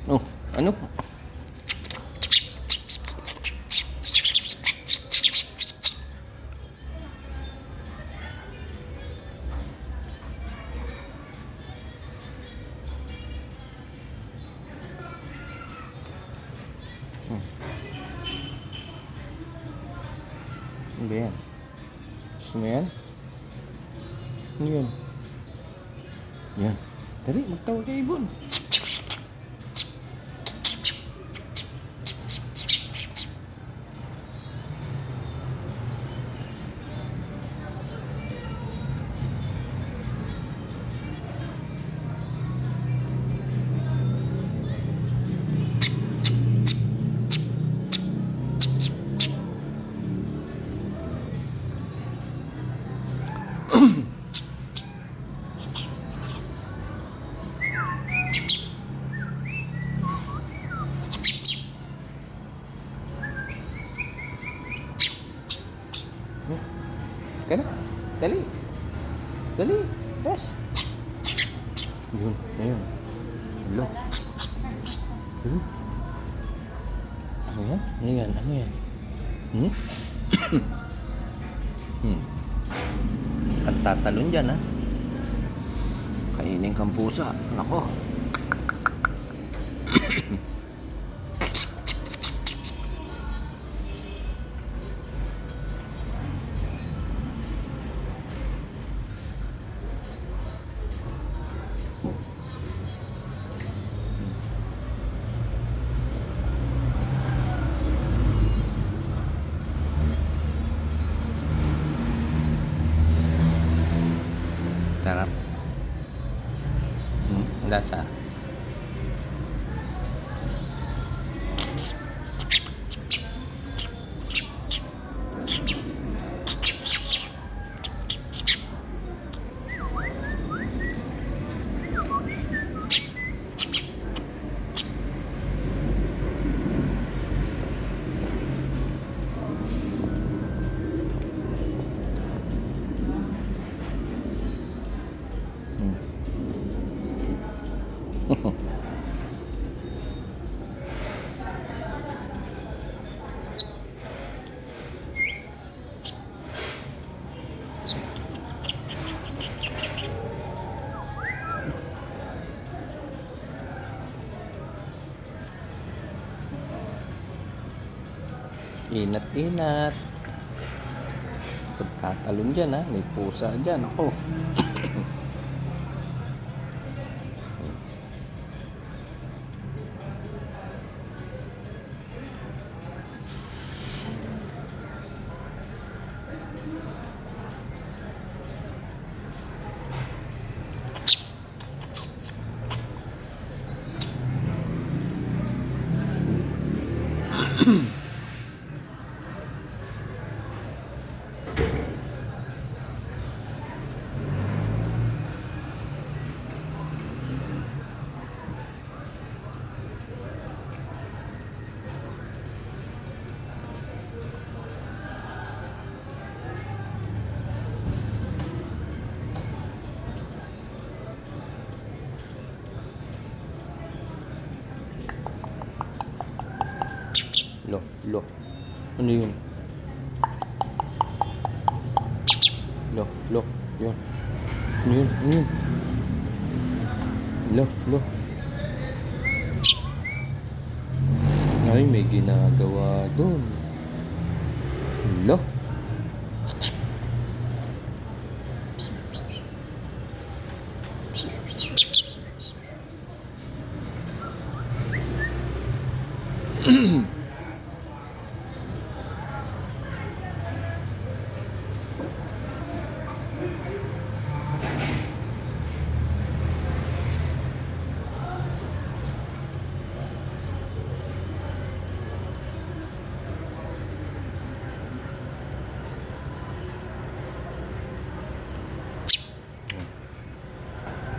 Oh, ano? Ano ba yan? Gusto mo yan? Ano yan? Yan. Dali, magtawag kay Ibon. Kaya na. Dali. Dali. Yes. Yun. Ayun. Hello. Yun. Ano yan? Ano yan? Ano yan? Hmm? At tatalon dyan, ha? Kainin kang pusa. Nako. Sarap. Lasa. Inat-inat. Tatalon dyan, ha? May pusa dyan. Ako. Lo, lo. Ano yun? Lo, lo. Yun. Ano yun? Ano yun? Lo, lo. Ay, may ginagawa doon. Lo.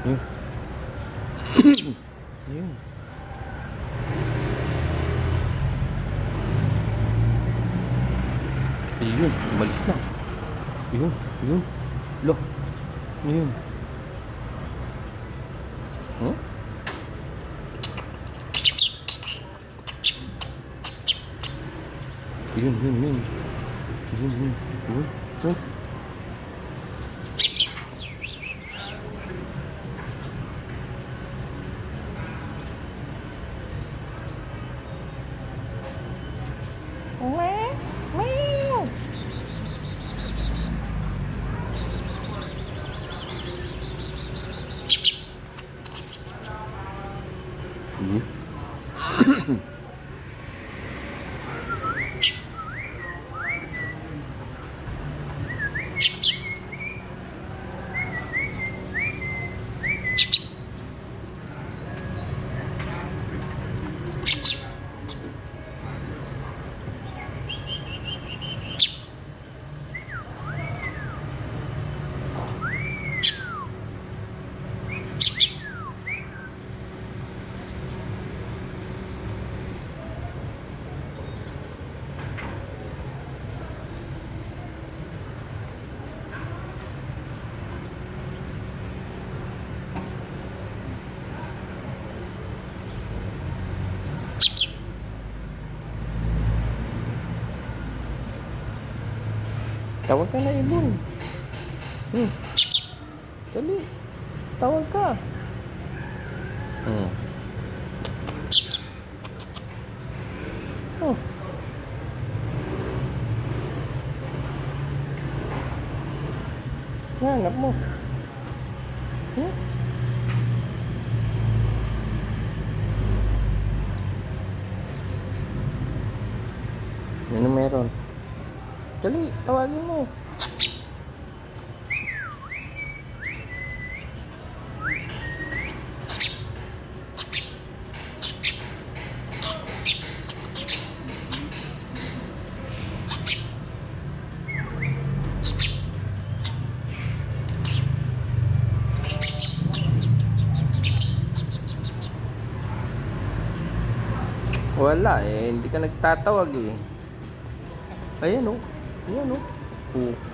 Yun. Yun. Yun, umalis na. Yun, yun. Lo. Ano yun? Huh? Yun, yun, yun. Yun, yun, yun, yun. Meow, meow. Hmm. Tawag ka na, Ibon. Hmm. Dali. Tawag ka. Hmm. Oh. Hanap mo. Hmm? Ano meron? Dali, tawagin mo. Wala eh, hindi ka nagtatawag eh. Ayan oh. Ayan oh. Oh.